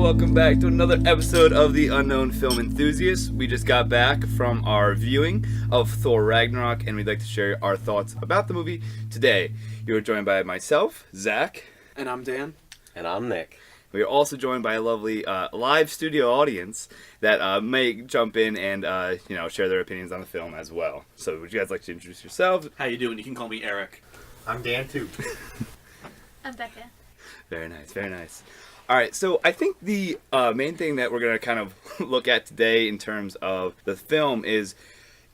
welcome back to another episode of The Unknown Film Enthusiast. We just got back from our viewing of Thor Ragnarok, and we'd like to share our thoughts about the movie today. You are joined by myself, Zach. And I'm Dan. And I'm Nick. We are also joined by a lovely live studio audience that may jump in and share their opinions on the film as well. So would you guys like to introduce yourselves? How you doing? You can call me Eric. I'm Dan too. I'm Becca. Very nice, very nice. All right, so I think the main thing that we're going to kind of look at today in terms of the film is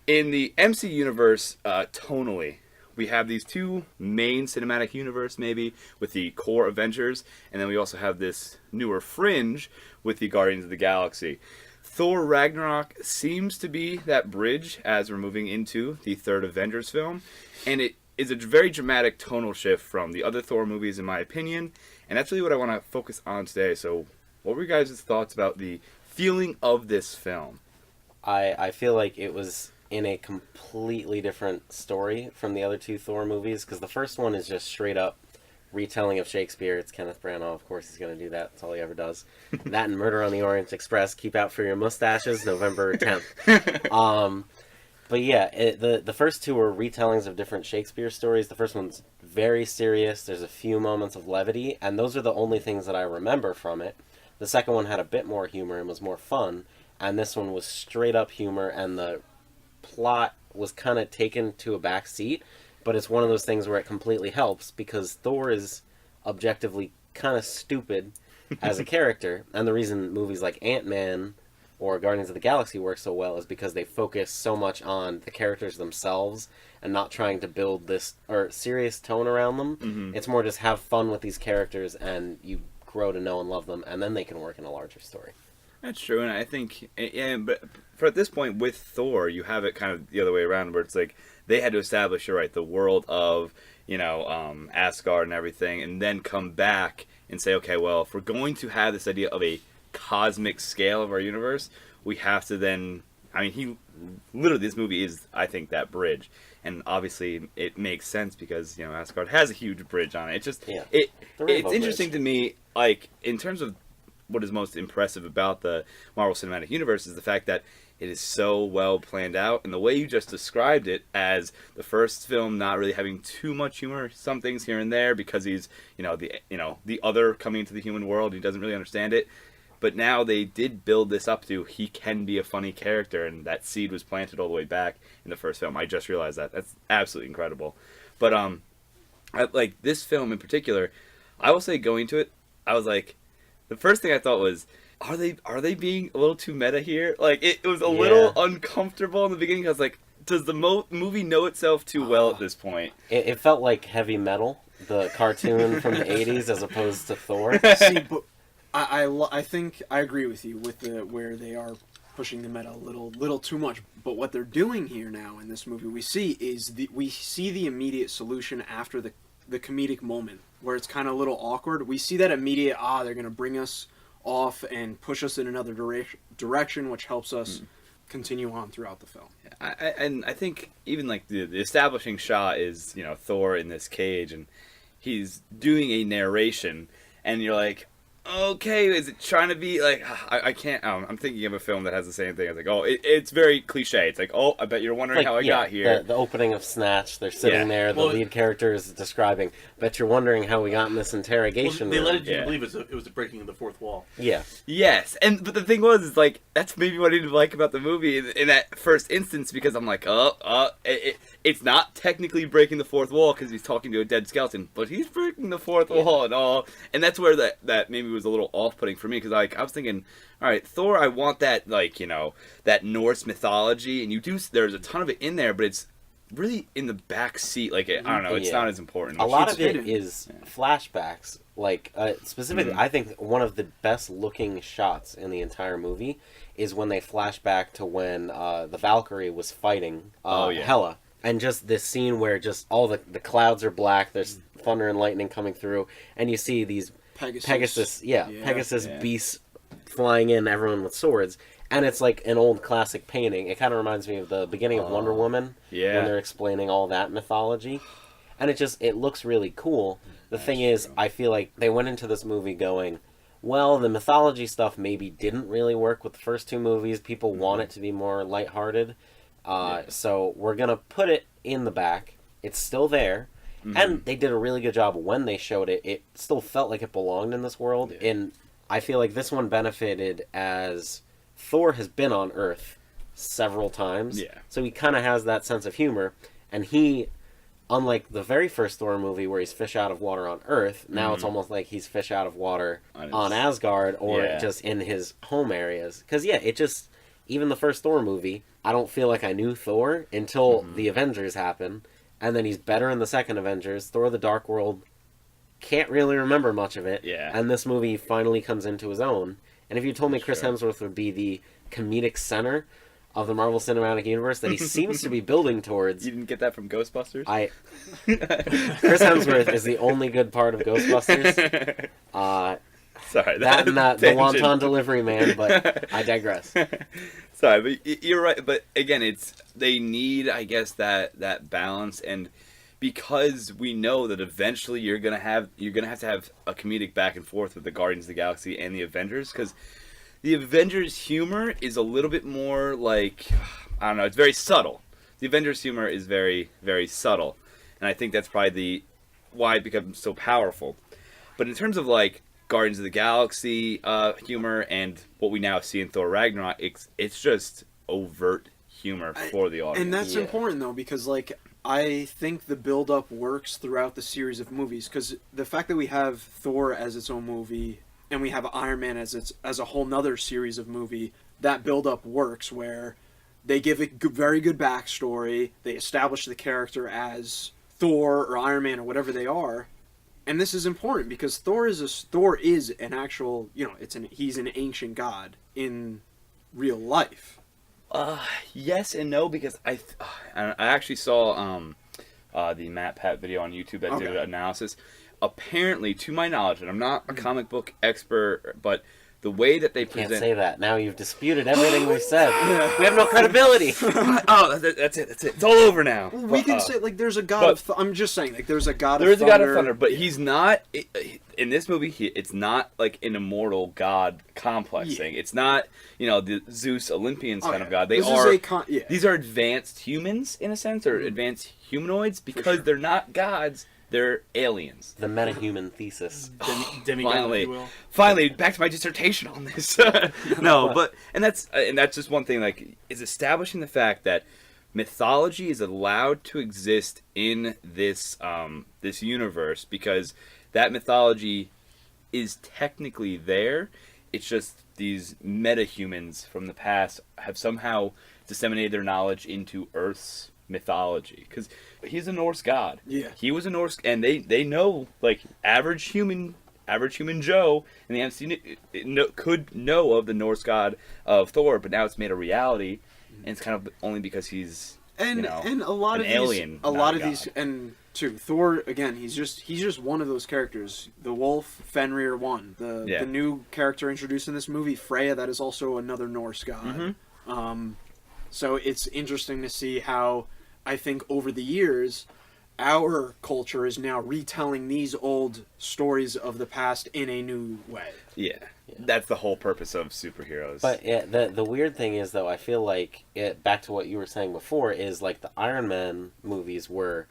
in the MC universe tonally. We have these two main cinematic universe maybe with the core Avengers, and then we also have this newer fringe with the Guardians of the Galaxy. Thor Ragnarok seems to be that bridge as we're moving into the third Avengers film, and it is a very dramatic tonal shift from the other Thor movies in my opinion, and that's really what I want to focus on today. So what were you guys' thoughts about the feeling of this film? I feel like it was in a completely different story from the other two Thor movies, because the first one is just straight up retelling of Shakespeare. It's Kenneth Branagh, of course he's going to do that. That's all he ever does. That and Murder on the Orient Express. Keep out for your mustaches, November 10th. But yeah, the first two are retellings of different Shakespeare stories. The first one's very serious. There's a few moments of levity, and those are the only things that I remember from it. The second one had a bit more humor and was more fun, and this one was straight up humor, and the plot was kind of taken to a back seat, but it's one of those things where it completely helps because Thor is objectively kind of stupid as a character, and the reason movies like Ant-Man or Guardians of the Galaxy work so well is because they focus so much on the characters themselves and not trying to build this serious tone around them. Mm-hmm. It's more just have fun with these characters and you grow to know and love them, and then they can work in a larger story. That's true, and I think, but for at this point with Thor, you have it kind of the other way around, where it's like they had to establish, you're right, the world of Asgard and everything, and then come back and say, okay, well, if we're going to have this idea of a cosmic scale of our universe, we have to then, this movie is, I think, that bridge, and obviously it makes sense because Asgard has a huge bridge on it. It's just it's interesting to me, like in terms of what is most impressive about the Marvel Cinematic Universe is the fact that it is so well planned out, and the way you just described it as the first film not really having too much humor, some things here and there because he's the other coming into the human world, he doesn't really understand it. But now they did build this up to he can be a funny character, and that seed was planted all the way back in the first film. I just realized that. That's absolutely incredible. But like this film in particular, I will say going to it, I was like, the first thing I thought was, are they being a little too meta here? Like it was a little uncomfortable in the beginning. I was like, does the movie know itself too well at this point? It felt like Heavy Metal, the cartoon from the 80s, as opposed to Thor. See, but I think I agree with you with where they are pushing the meta a little too much. But what they're doing here now in this movie, we see the immediate solution after the comedic moment where it's kind of a little awkward. We see that immediate they're going to bring us off and push us in another direction, which helps us continue on throughout the film. I think even like the establishing shot is Thor in this cage, and he's doing a narration, and you're like, okay, is it trying to be like, I can't, I'm thinking of a film that has the same thing. It's like, it's very cliche. It's like, I bet you're wondering how I got here. The opening of Snatch, they're sitting there, the lead character is describing, bet you're wondering how we got in this interrogation room. They room. let you believe it was a breaking of the fourth wall. Yeah. Yes, but the thing was, is like, that's maybe what I didn't like about the movie in that first instance, because I'm like, it's not technically breaking the fourth wall because he's talking to a dead skeleton, but he's breaking the fourth wall and all. And that's where that maybe was a little off-putting for me, because I was thinking, all right, Thor, I want that, that Norse mythology, and there's a ton of it in there, but it's really in the back seat. Like, I don't know, it's not as important. A lot of it is flashbacks. Like, specifically, I think one of the best-looking shots in the entire movie is when they flash back to when the Valkyrie was fighting Hela. And just this scene where just all the clouds are black, there's thunder and lightning coming through, and you see these Pegasus beasts flying in, everyone with swords, and it's like an old classic painting. It kind of reminds me of the beginning of Wonder Woman, when they're explaining all that mythology, and it looks really cool. The thing is, I feel like they went into this movie going, well, the mythology stuff maybe didn't really work with the first two movies. People want it to be more lighthearted. So we're going to put it in the back. It's still there. And they did a really good job when they showed it. It still felt like it belonged in this world. Yeah. And I feel like this one benefited as Thor has been on Earth several times. Yeah. So he kind of has that sense of humor. And he, unlike the very first Thor movie where he's fish out of water on Earth, now it's almost like he's fish out of water on Asgard or just in his home areas. Because, it just, even the first Thor movie, I don't feel like I knew Thor until the Avengers happened. And then he's better in the second Avengers. Thor the Dark World, can't really remember much of it. Yeah. And this movie finally comes into his own. And if you told me Chris Sure. Hemsworth would be the comedic center of the Marvel Cinematic Universe that he seems to be building towards... You didn't get that from Ghostbusters? Chris Hemsworth is the only good part of Ghostbusters. Sorry. That and the tangent. wonton delivery man, but I digress. Sorry, but you're right. But again, they need, I guess, that balance, and because we know that eventually you're gonna have to have a comedic back and forth with the Guardians of the Galaxy and the Avengers, because the Avengers humor is a little bit more like, I don't know, it's very subtle. The Avengers humor is very, very subtle, and I think that's probably why it becomes so powerful. But in terms of like Guardians of the Galaxy humor and what we now see in Thor Ragnarok, it's just overt humor for the audience. And that's important though, because like I think the build-up works throughout the series of movies, because the fact that we have Thor as its own movie and we have Iron Man as a whole nother series of movie, that build-up works where they give a very good backstory, they establish the character as Thor or Iron Man or whatever they are. And this is important because Thor is an actual, he's an ancient god in real life. Yes and no, because I actually saw the Matt Pat video on YouTube that did an analysis. Apparently, to my knowledge, and I'm not a comic book expert, but the way that they present... Can't say that. Now you've disputed everything we've said. We have no credibility. That's it. It's all over now. Well, we can say, like, there's a god of... I'm just saying, like, there's a god of thunder. There is a god of thunder, but he's not... In this movie, it's not, like, an immortal god complex thing. It's not, the Zeus Olympians kind of god. These are advanced humans, in a sense, or advanced humanoids, because they're not gods. They're aliens. The metahuman thesis. Demigod, if you will. Finally, back to my dissertation on this. And that's just one thing. Like, is establishing the fact that mythology is allowed to exist in this this universe because that mythology is technically there. It's just these metahumans from the past have somehow disseminated their knowledge into Earth's mythology, because he's a Norse god. Yeah, he was a Norse, and they know, like, average human Joe in the MCU could know of the Norse god of Thor, but now it's made a reality, and it's kind of only because he's and a lot of alien, these, and too Thor again. He's just one of those characters. The wolf, Fenrir, one. The new character introduced in this movie, Freya, that is also another Norse god. So it's interesting to see how, I think, over the years, our culture is now retelling these old stories of the past in a new way. Yeah. That's the whole purpose of superheroes. But the weird thing is, though, I feel like, back to what you were saying before, is like the Iron Man movies were,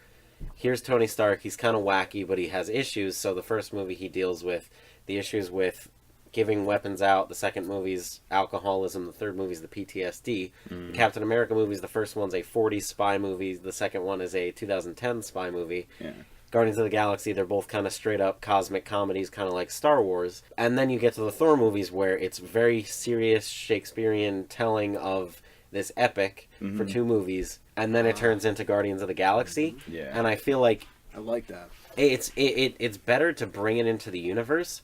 here's Tony Stark, he's kind of wacky, but he has issues. So the first movie he deals with the issues with giving weapons out. The second movie's alcoholism. The third movie's the PTSD. The Captain America movies, the first one's a 40s spy movie. The second one is a 2010 spy movie. Yeah. Guardians of the Galaxy, they're both kind of straight up cosmic comedies, kind of like Star Wars. And then you get to the Thor movies where it's very serious Shakespearean telling of this epic for two movies. And then it turns into Guardians of the Galaxy. Yeah. And I feel like I like that. It's better to bring it into the universe.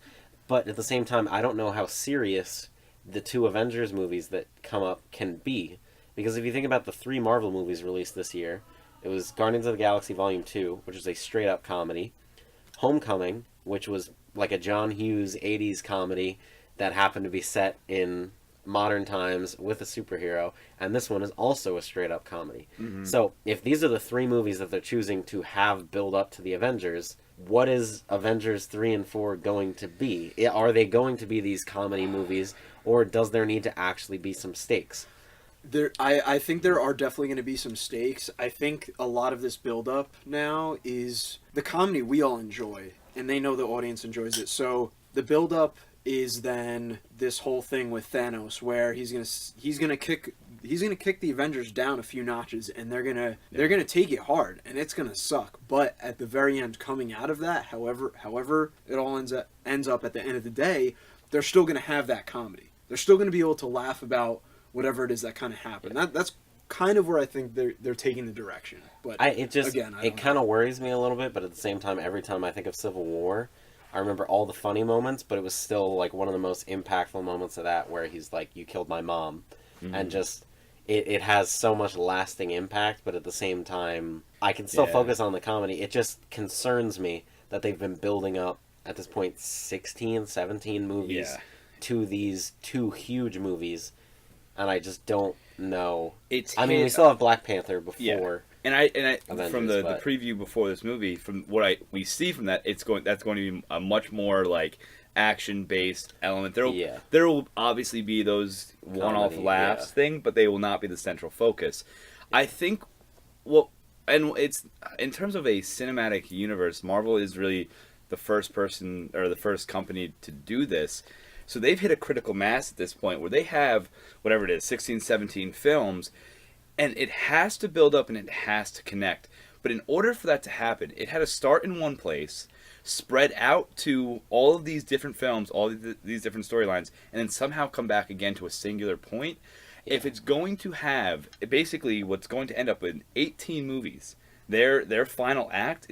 But at the same time, I don't know how serious the two Avengers movies that come up can be. Because if you think about the 3 Marvel movies released this year, it was Guardians of the Galaxy Volume 2, which is a straight-up comedy. Homecoming, which was like a John Hughes 80s comedy that happened to be set in modern times with a superhero. And this one is also a straight-up comedy. So if these are the 3 movies that they're choosing to have build up to the Avengers, what is Avengers 3 and 4 going to be? Are they going to be these comedy movies, or does there need to actually be some stakes? I think there are definitely going to be some stakes. I think a lot of this build-up now is the comedy we all enjoy, and they know the audience enjoys it. So the build-up is then this whole thing with Thanos, where he's gonna kick the Avengers down a few notches, and they're gonna take it hard, and it's gonna suck. But at the very end, coming out of that, however it all ends up at the end of the day, they're still gonna have that comedy. They're still gonna be able to laugh about whatever it is that kind of happened. That's kind of where I think they're taking the direction. But it kind of worries me a little bit. But at the same time, every time I think of Civil War, I remember all the funny moments, but it was still like one of the most impactful moments of that, where he's like, "You killed my mom," and just it has so much lasting impact. But at the same time, I can still focus on the comedy. It just concerns me that they've been building up at this point 16, 17 movies to these two huge movies. And I just don't know. We still have Black Panther before. Yeah. And I Avengers, from the preview before this movie, from what we see from that, that's going to be a much more like action based element. There will obviously be those one-off laughs thing, but they will not be the central focus. I think and it's in terms of a cinematic universe, Marvel is really the first person or the first company to do this. So they've hit a critical mass at this point where they have, whatever it is, 16, 17 films, and it has to build up and it has to connect. But in order for that to happen, it had to start in one place, spread out to all of these different films, all these different storylines, and then somehow come back again to a singular point. Yeah. If it's going to have, basically what's going to end up in 18 movies, their final act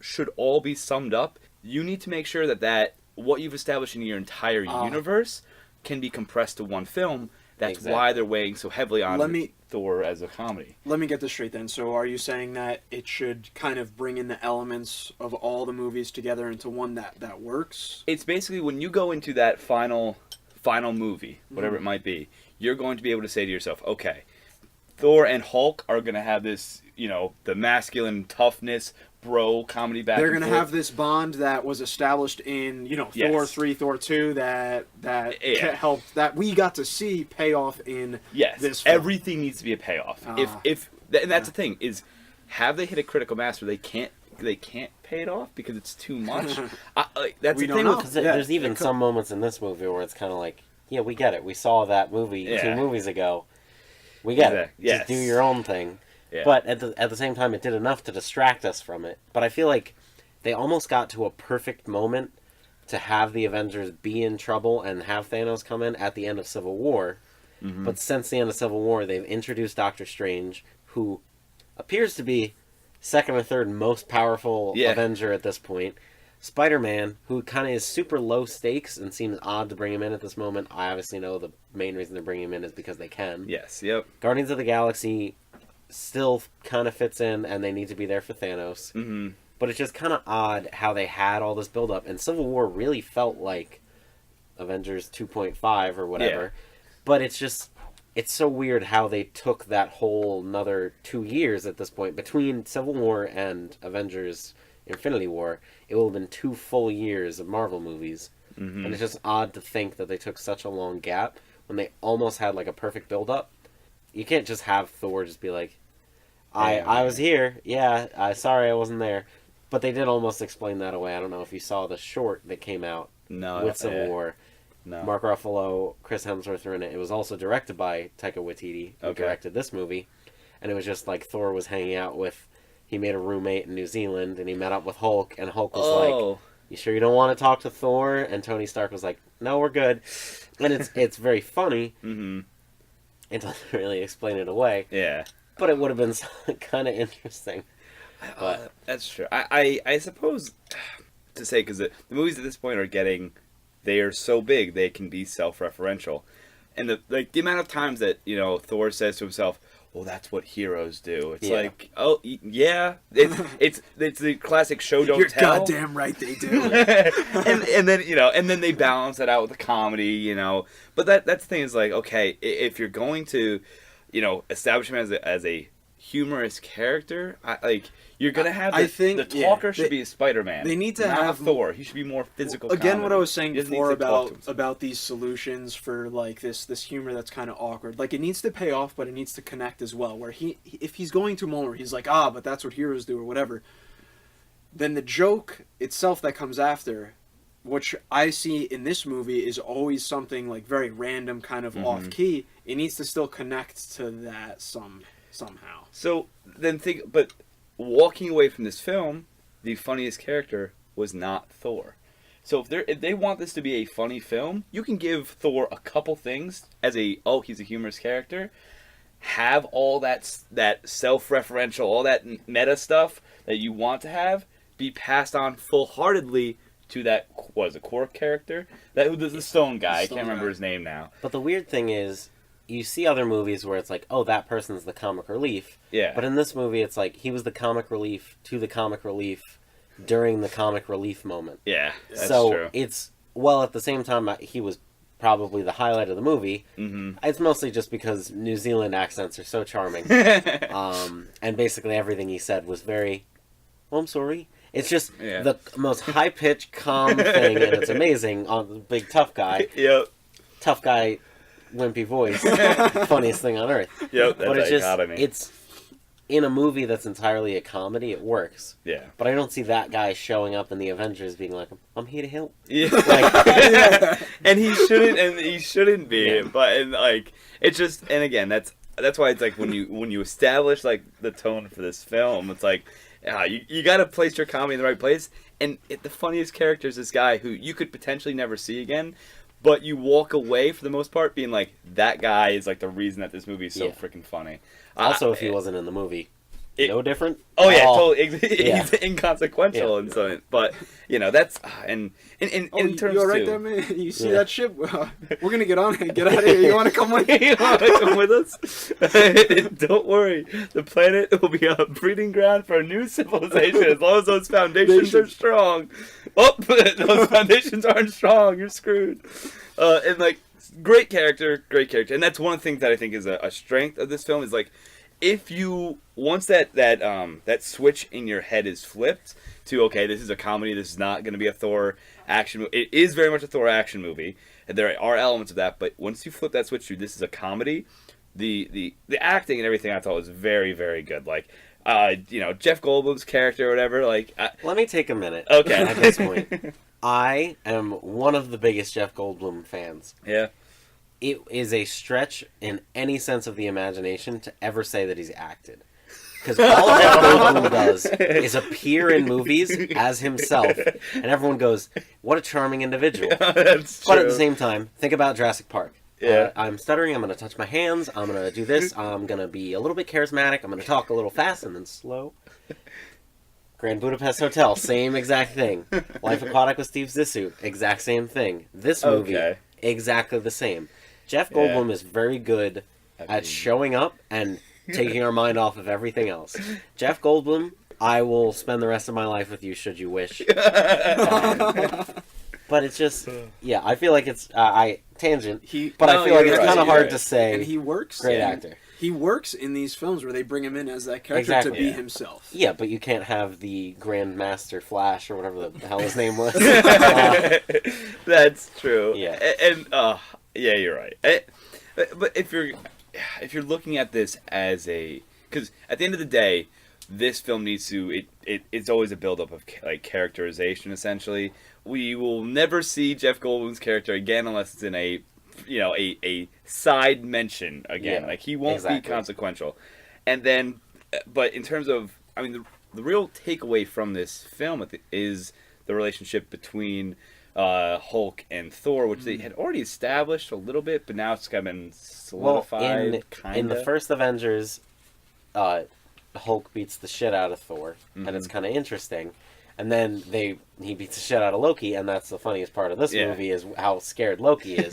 should all be summed up. You need to make sure that what you've established in your entire universe can be compressed to one film. That's why they're weighing so heavily on Thor as a comedy. Let me get this straight then. So are you saying that it should kind of bring in the elements of all the movies together into one that works? It's basically when you go into that final movie, whatever it might be, you're going to be able to say to yourself, okay, Thor and Hulk are going to have this, the masculine toughness, bro comedy back. They're going to have this bond that was established in, Thor 3, Thor 2 that helped, that we got to see pay off in this film. Everything needs to be a payoff. And that's the thing, is have they hit a critical mass where they can't pay it off because it's too much? That's the thing. There's even some moments in this movie where it's kind of like, yeah, we get it. We saw that movie 2 movies ago. We get it. Yes. Just do your own thing. Yeah. But at the same time, it did enough to distract us from it. But I feel like they almost got to a perfect moment to have the Avengers be in trouble and have Thanos come in at the end of Civil War. Mm-hmm. But since the end of Civil War, they've introduced Doctor Strange, who appears to be second or third most powerful Avenger at this point. Spider-Man, who kind of is super low stakes and seems odd to bring him in at this moment. I obviously know the main reason they're bringing him in is because they can. Yes, yep. Guardians of the Galaxy still kind of fits in, and they need to be there for Thanos. Mm-hmm. But it's just kind of odd how they had all this build-up, and Civil War really felt like Avengers 2.5 or whatever. Yeah. But it's so weird how they took that whole another 2 years at this point. Between Civil War and Avengers Infinity War, it will have been 2 full years of Marvel movies. Mm-hmm. And it's just odd to think that they took such a long gap when they almost had like a perfect build-up. You can't just have Thor just be like, I was here. Yeah, sorry I wasn't there. But they did almost explain that away. I don't know if you saw the short that came out with Civil War. No. Mark Ruffalo, Chris Hemsworth were in it. It was also directed by Taika Waititi, who directed this movie. And it was just like Thor was hanging out with... He made a roommate in New Zealand, and he met up with Hulk, and Hulk was like, you sure you don't want to talk to Thor? And Tony Stark was like, no, we're good. And it's very funny. Mm-hmm. It doesn't really explain it away. Yeah. But it would have been kind of interesting. But that's true. I suppose to say, because the movies at this point they are so big, they can be self-referential. And the amount of times that, Thor says to himself, well, that's what heroes do. It's like, oh, yeah. It's the classic show don't You're tell. You're goddamn right they do. and then they balance it out with the comedy, But that's the thing is like, okay, if you're going to, establish him as a humorous character, you're gonna have I think, the talker should they- be Spider-Man. they need to not have- Thor. He should be more physical. Again, what I comedy. was saying He doesn't need before to talk to himself. about these solutions for like this humor that's kind of awkward. Like it needs to pay off, but it needs to connect as well. Where if he's going to a moment where he's like, but that's what heroes do or whatever, then the joke itself that comes after, which I see in this movie, is always something like very random, kind of off key. It needs to still connect to that somehow. So then but walking away from this film, the funniest character was not Thor. So if they want this to be a funny film, you can give Thor a couple things as he's a humorous character, have all that self-referential, all that meta stuff that you want to have, be passed on full-heartedly to that, what is it, core character? The stone guy, I Stone can't remember guy. his name now. But the weird thing is, you see other movies where it's like, oh, that person's the comic relief. Yeah. But in this movie, it's like, he was the comic relief to the comic relief during the comic relief moment. Yeah, that's so true. it's, well, at the same time, he was probably the highlight of the movie. Mm-hmm. It's mostly just because New Zealand accents are so charming. And basically everything he said was very, I'm sorry. It's just the most high-pitched, calm thing, and it's amazing on the big tough guy. Yep. Tough guy, wimpy voice. Funniest thing on earth. Yep, that's But it's just, dichotomy. it's, in a movie that's entirely a comedy, it works. Yeah. But I don't see that guy showing up in the Avengers being like, I'm here to help. Yeah. Like, and he shouldn't be. Yeah. But it's just, and again, that's why it's like when you establish like the tone for this film, it's like you got to place your comedy in the right place. And the funniest character is this guy who you could potentially never see again, but you walk away for the most part being like, that guy is like the reason that this movie is so Yeah. freaking funny. also, if he wasn't in the movie, no different. Oh yeah, at all. totally. Yeah. He's inconsequential Yeah. and so, but that's and in terms you all right too. there, man? You see Yeah. that ship? We're gonna get on it and get out of here. You want to come with me? You want to come with us? Don't worry. The planet will be a breeding ground for a new civilization as long as those foundations are strong. Oh, those foundations aren't strong. You're screwed. And like, great character. And that's one of the things that I think is a strength of this film is like, if you once that switch in your head is flipped to, okay, this is a comedy, this is not going to be a Thor action movie. It is very much a Thor action movie, and there are elements of that. But once you flip that switch to this is a comedy, the acting and everything I thought was very, very good. Like, Jeff Goldblum's character or whatever. Like, Let me take a minute. Okay. At this point, I am one of the biggest Jeff Goldblum fans. yeah, It is a stretch in any sense of the imagination to ever say that he's acted. Because all Jeff Goldblum does is appear in movies as himself, and everyone goes, what a charming individual. that's true. But at the same time, think about Jurassic Park. Yeah. I'm stuttering, I'm going to touch my hands, I'm going to do this, I'm going to be a little bit charismatic, I'm going to talk a little fast and then slow. Grand Budapest Hotel, same exact thing. Life Aquatic with Steve Zissou, exact same thing. This movie, Okay. exactly the same. Jeff Yeah. Goldblum is very good at showing up and taking our mind off of everything else. Jeff Goldblum, I will spend the rest of my life with you should you wish. But it's just, yeah, I feel like it's, tangent, but I feel like it's kind of hard to say, And he works. great actor. He works in these films where they bring him in as that character Exactly. to be Yeah. himself. Yeah, but you can't have the Grandmaster Flash or whatever the hell his name was. That's true. Yeah. Yeah, you're right. But if you're looking at this as because at the end of the day, this film needs to it's always a buildup of like characterization. Essentially, we will never see Jeff Goldblum's character again unless it's in a side mention again. Yeah, like he won't exactly. be consequential. And then, but in terms of, I mean, the real takeaway from this film is the relationship between Hulk and Thor, which they had already established a little bit, but now it's kind of been solidified. in the first Avengers, Hulk beats the shit out of Thor, and it's kind of interesting. And then he beats the shit out of Loki, and that's the funniest part of this Yeah. movie is how scared Loki is.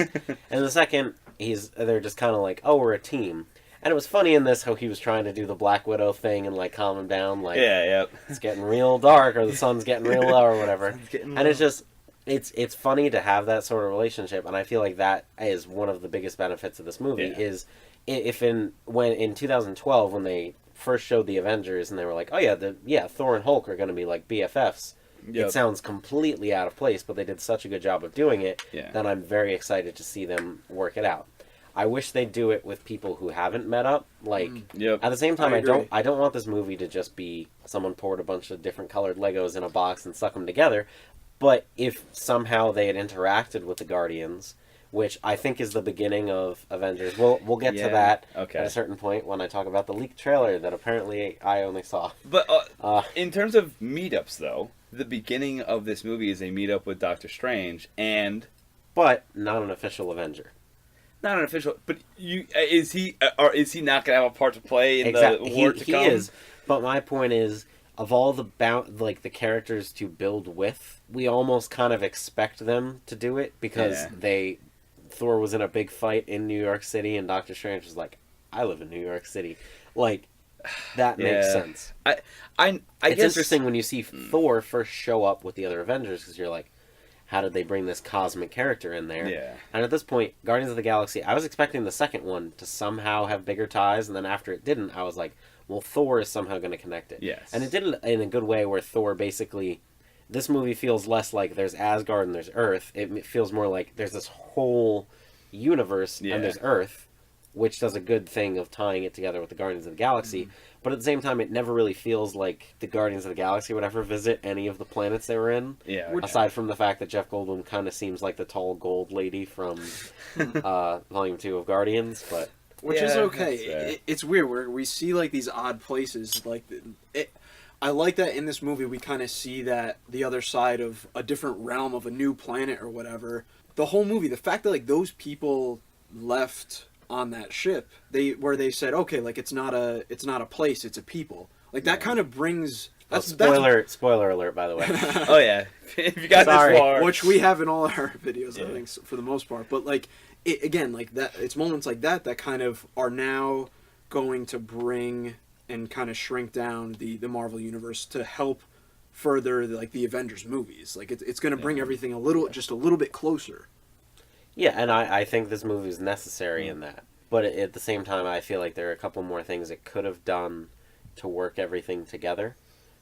And the second, they're just kind of like, oh, we're a team. And it was funny in this how he was trying to do the Black Widow thing and like calm him down, like yeah. it's getting real dark or the sun's getting real low or whatever. Sun's getting And it's low. just it's funny to have that sort of relationship, and I feel like that is one of the biggest benefits of this movie Yeah. is in 2012 when they first showed the Avengers and they were like, oh yeah, Thor and Hulk are going to be like BFFs. Yep. It sounds completely out of place, but they did such a good job of doing it that I'm very excited to see them work it out. I wish they'd do it with people who haven't met up. Like, at the same time, I don't want this movie to just be someone poured a bunch of different colored Legos in a box and stuck them together. But if somehow they had interacted with the Guardians, which I think is the beginning of Avengers, we'll get to that at a certain point when I talk about the leaked trailer that apparently I only saw. But in terms of meetups, though, the beginning of this movie is a meetup with Doctor Strange, but not an official Avenger. Not an official, but is he not going to have a part to play in the war to come? He is, but my point is, of all the the characters to build with, we almost kind of expect them to do it because Thor was in a big fight in New York City, and Doctor Strange was like, "I live in New York City," like that makes sense. I it's guess interesting when you see Thor first show up with the other Avengers because you're like, how did they bring this cosmic character in there? Yeah. And at this point, Guardians of the Galaxy, I was expecting the second one to somehow have bigger ties, and then after it didn't, I was like, well, Thor is somehow going to connect it. Yes. And it did it in a good way where Thor basically, this movie feels less like there's Asgard and there's Earth. It feels more like there's this whole universe and there's Earth, which does a good thing of tying it together with the Guardians of the Galaxy. But at the same time, it never really feels like the Guardians of the Galaxy would ever visit any of the planets they were in. Yeah. Aside from the fact that Jeff Goldblum kind of seems like the tall gold lady from Volume 2 of Guardians, but... Which is okay. It's weird where we see like these odd places. Like, I like that in this movie we kind of see that the other side of a different realm of a new planet or whatever. The whole movie, the fact that like those people left on that ship, where they said, okay, like it's not a place, it's a people. Like that kind of brings. Spoiler alert, by the way. Oh yeah, if you got this far, which we have in all our videos, I think, for the most part. But like. Again, like that, it's moments like that kind of are now going to bring and kind of shrink down the Marvel universe to help further the Avengers movies. Like it's going to bring everything just a little bit closer. Yeah, and I think this movie is necessary in that. But at the same time, I feel like there are a couple more things it could have done to work everything together,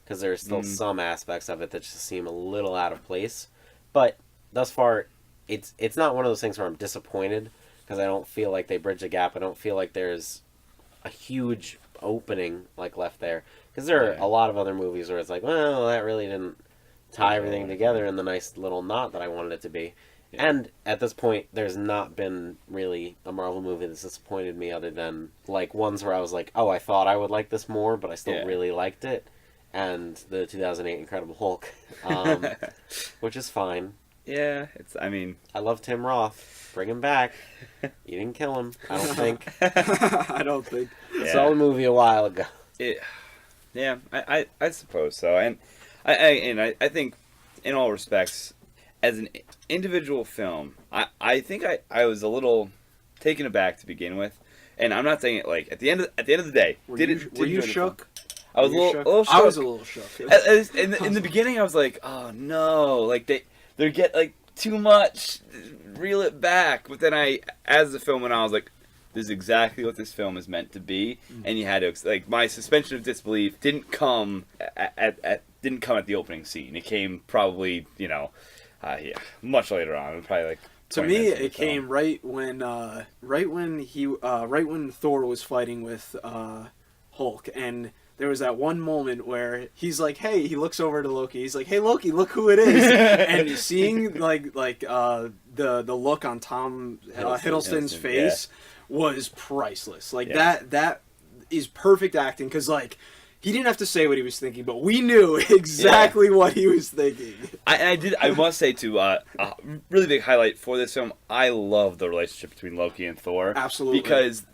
because there are still some aspects of it that just seem a little out of place. But thus far, it's not one of those things where I'm disappointed because I don't feel like they bridge a gap. I don't feel like there's a huge opening left there, because there are a lot of other movies where it's like, well, that really didn't tie everything together in the nice little knot that I wanted it to be. Yeah. And at this point, there's not been really a Marvel movie that's disappointed me other than ones where I was like, oh, I thought I would like this more, but I still really liked it. And the 2008 Incredible Hulk, which is fine. Yeah, I love Tim Roth. Bring him back. You didn't kill him, I don't think. I don't think. Saw the movie a while ago. I suppose so. And I think, in all respects, as an individual film, I think I was a little taken aback to begin with. And I'm not saying it at the end of the day. Were you shook? I was a little shook. I was a little shook. In the beginning, I was like, oh no, they get too much, reel it back. But then as the film went on, I was like, this is exactly what this film is meant to be. And you had to my suspension of disbelief didn't come at the opening scene. It came probably much later on. Probably to me, it came right when Thor was fighting with Hulk, and there was that one moment where he's like, hey, he looks over to Loki. He's like, hey, Loki, look who it is. And seeing the look on Tom Hiddleston's face was priceless. That is perfect acting, because he didn't have to say what he was thinking, but we knew exactly what he was thinking. I must say too, a really big highlight for this film, I love the relationship between Loki and Thor. Absolutely. Because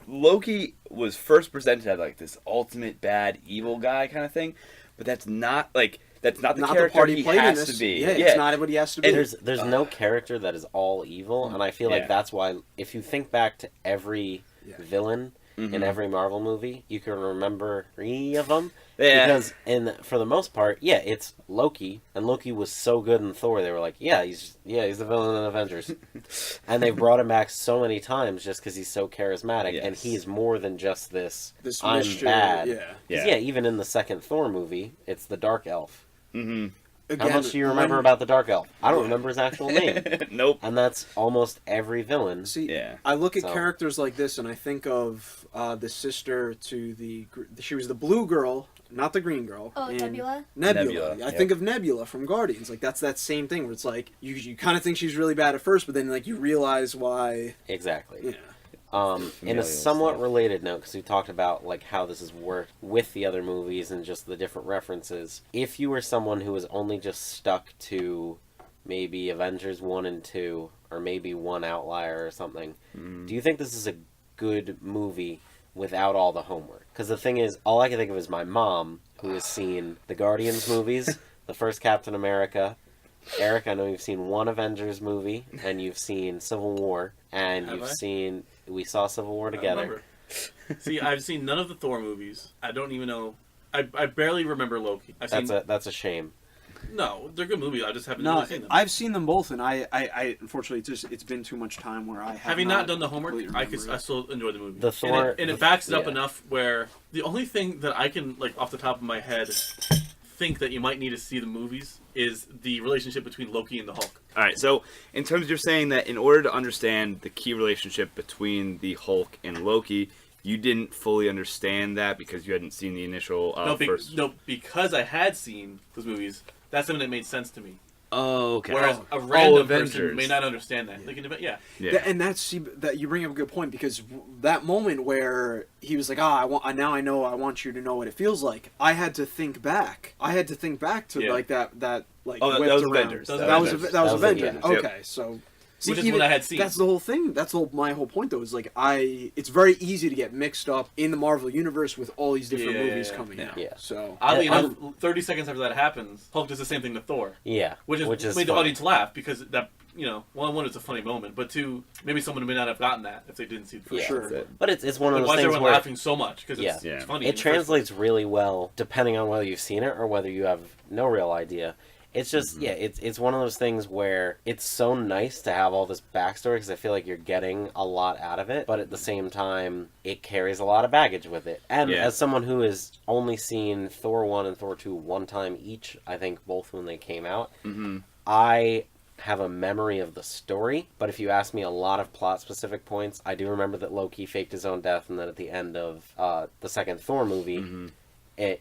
Loki was first presented as this ultimate bad evil guy kind of thing, but that's not the character part he has to be. Yeah, it's not what he has to be. There's no character that is all evil, and I feel like that's why, if you think back to every villain in every Marvel movie, you can remember 3 of them, Yeah. Because for the most part, yeah, it's Loki, and Loki was so good in Thor. They were like, he's the villain in Avengers, and they've brought him back so many times just because he's so charismatic, and Yes. he's more than just this. This I'm mischief, bad. yeah. 'Cause, even in the second Thor movie, it's the Dark Elf. Mm-hmm. How much do you remember about the Dark Elf? I don't remember his actual name. Nope. And that's almost every villain. See, Yeah. I look at So- characters like this, and I think of the sister to she was the blue girl, not the green girl. Oh, in Nebula? Nebula. Nebula, I think of Nebula from Guardians. Like that's that same thing where it's like you kind of think she's really bad at first, but then like you realize why. Exactly. Yeah. In Familial a somewhat stuff. related note, because we talked about like how this has worked with the other movies and just the different references. If you were someone who was only just stuck to maybe Avengers 1 and 2, or maybe one outlier or something, do you think this is a good movie without all the homework? Because the thing is, all I can think of is my mom, who has seen the Guardians movies, the first Captain America. Eric, I know you've seen one Avengers movie, and you've seen Civil War, and Have you've I? seen... We saw Civil War I don't together. remember. See, I've seen none of the Thor movies. I don't even know. I barely remember Loki. I've seen That's a shame. no, they're good movies. I just haven't No, really seen them. I've seen them both, and I unfortunately it's been too much time where I have Having not done the homework, completely remembered I it. still enjoy the movie. The Thor- and it backs it up yeah. enough where the only thing that I can like off the top of my head think that you might need to see the movies is the relationship between Loki and the Hulk. All right. So, in terms of you're saying that in order to understand the key relationship between the Hulk and Loki, you didn't fully understand that because you hadn't seen the initial first. Because I had seen those movies, that's something that made sense to me. Oh, okay. Whereas Oh, a random Avengers. person may not understand that. They can, yeah. Yeah. And that you bring up a good point because that moment where he was like, now I know I want you to know what it feels like. I had to think back. To Yeah. like that like Oh, that whipped was around. Avengers. That was Avengers. Avengers. Yeah. Okay, so. See, Which is what I had seen. That's the whole thing. That's my whole point, though. Is like it's very easy to get mixed up in the Marvel universe with all these different Yeah, movies yeah, coming out. yeah. So Oddly I- enough, 30 seconds after that happens, Hulk does the same thing to Thor. Yeah, Which is made the funny. audience laugh because that, one, it's a funny moment, but two, maybe someone may not have gotten that if they didn't see it Yeah. sure. That's it. But it's one of Like, those why is things everyone where laughing so much? Because it's, Yeah. it's funny. it in the first translates really well depending on whether you've seen it or whether you have no real idea. It's just it's one of those things where it's so nice to have all this backstory because I feel like you're getting a lot out of it, but at the same time it carries a lot of baggage with it. And Yeah. as someone who has only seen Thor 1 and Thor 2 one time each, I think both when they came out, I have a memory of the story, but if you ask me a lot of plot specific points, I do remember that Loki faked his own death, and then at the end of the second Thor movie,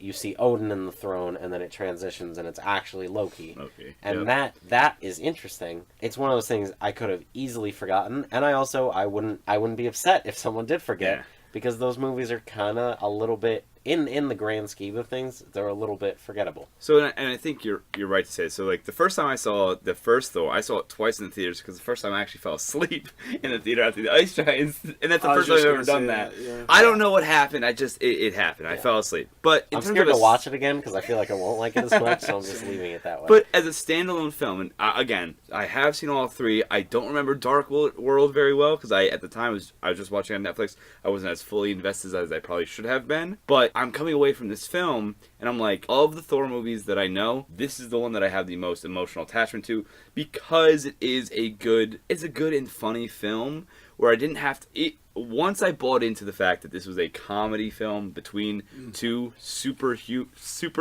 you see Odin in the throne, and then it transitions, and it's actually Loki. And that is interesting. It's one of those things I could have easily forgotten, and I wouldn't be upset if someone did forget, Yeah. because those movies are kind of a little bit, in the grand scheme of things, they're a little bit forgettable. So, and I think you're right to say it. So, like, the first time I saw the first Thor, I saw it twice in the theaters because the first time I actually fell asleep in the theater after the Ice Giants, and that's the I was first time I've just ever gonna done say that. that, yeah. I don't know what happened. It happened. I fell asleep. But in I'm terms scared of to watch it again because I feel like I won't like it as much, so I'm just leaving it that way. But as a standalone film, and again, I have seen all three. I don't remember Dark World very well because at the time I was just watching on Netflix. I wasn't as fully invested as I probably should have been. But I'm coming away from this film, and I'm like, of the Thor movies that I know, this is the one that I have the most emotional attachment to because it is a good and funny film where I didn't have to. Once I bought into the fact that this was a comedy film between two super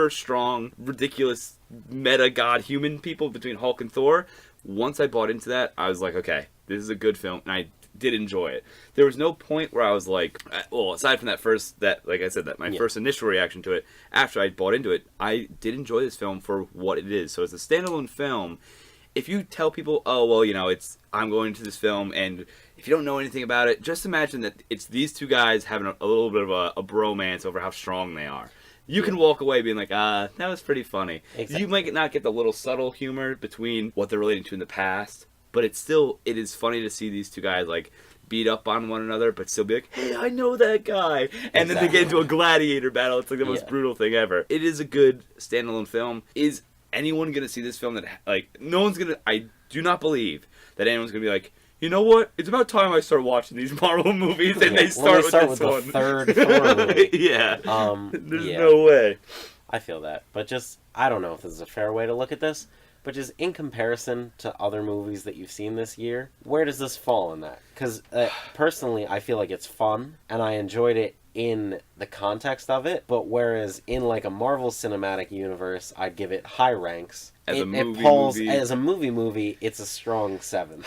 strong, ridiculous, meta god human people between Hulk and Thor, once I bought into that, I was like, okay, this is a good film, and I did enjoy it. There was no point where I was like, well, aside from like I said, my first initial reaction to it, after I bought into it, I did enjoy this film for what it is. So as a standalone film, if you tell people, oh, well, I'm going to this film, and if you don't know anything about it, just imagine that it's these two guys having a little bit of a bromance over how strong they are. You can walk away being like, that was pretty funny. Exactly. You might not get the little subtle humor between what they're relating to in the past, but it is funny to see these two guys, like, beat up on one another, but still be like, hey, I know that guy. And then they get into a gladiator battle. It's like the most brutal thing ever. It is a good standalone film. Is anyone going to see this film that, like, no one's going to, I do not believe that anyone's going to be like, you know what? It's about time I start watching these Marvel movies, and they Well, start with this the one. third Thor movie. Yeah. There's Yeah. no way. I feel that. But just, I don't know if this is a fair way to look at this, but just in comparison to other movies that you've seen this year, where does this fall in that? Because personally, I feel like it's fun, and I enjoyed it in the context of it, but whereas in like a Marvel Cinematic Universe, I'd give it high ranks. As a movie. movie. As a movie, it's a strong 7.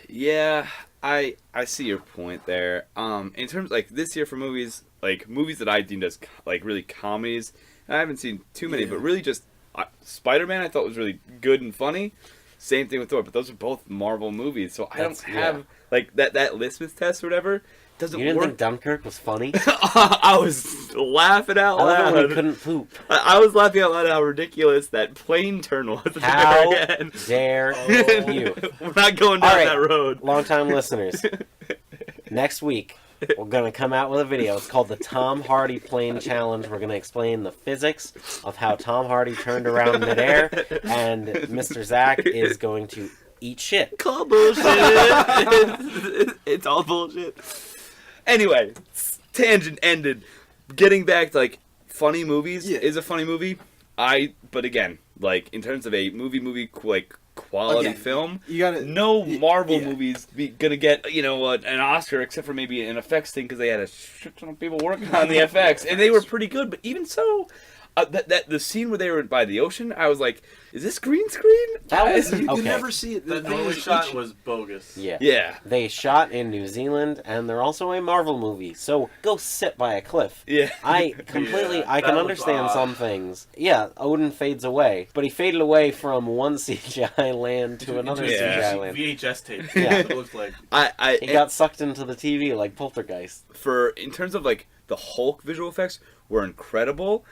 Yeah, I see your point there. In terms like this year for movies, like movies that I deemed as like really comedies, I haven't seen too many, but really just Spider-Man I thought was really good and funny. Same thing with Thor, but those are both Marvel movies, so I don't have like that litmus test or whatever. Doesn't You didn't work. think Dunkirk was funny? I was laughing out I love it when loud. you couldn't poop. I was laughing out loud at how ridiculous that plane turn was. At the How very end. dare you? We're not going down All right. that road. Long-time listeners, next week we're going to come out with a video. It's called the Tom Hardy Plane Challenge. We're going to explain the physics of how Tom Hardy turned around midair, and Mr. Zach is going to eat shit. Call bullshit. It's all bullshit. Anyway, tangent ended. Getting back to like funny movies is a funny movie. But again, like in terms of a movie like quality film, You gotta no Marvel yeah. movies gonna get an Oscar except for maybe an effects thing because they had a shit ton of people working on the effects and they were pretty good. But even so, the scene where they were by the ocean, I was like, "Is this green screen?" That was You okay. never see it. The Norway shot was bogus. Yeah. Yeah. They shot in New Zealand, and they're also a Marvel movie. So go sit by a cliff. Yeah. I completely, Yeah, I can that understand was some things. Yeah, Odin fades away, but he faded away from one CGI land to another Yeah. CGI land. VHS tape. Yeah. That's what it looks like. He got sucked into the TV like Poltergeist. In terms of like the Hulk visual effects were incredible,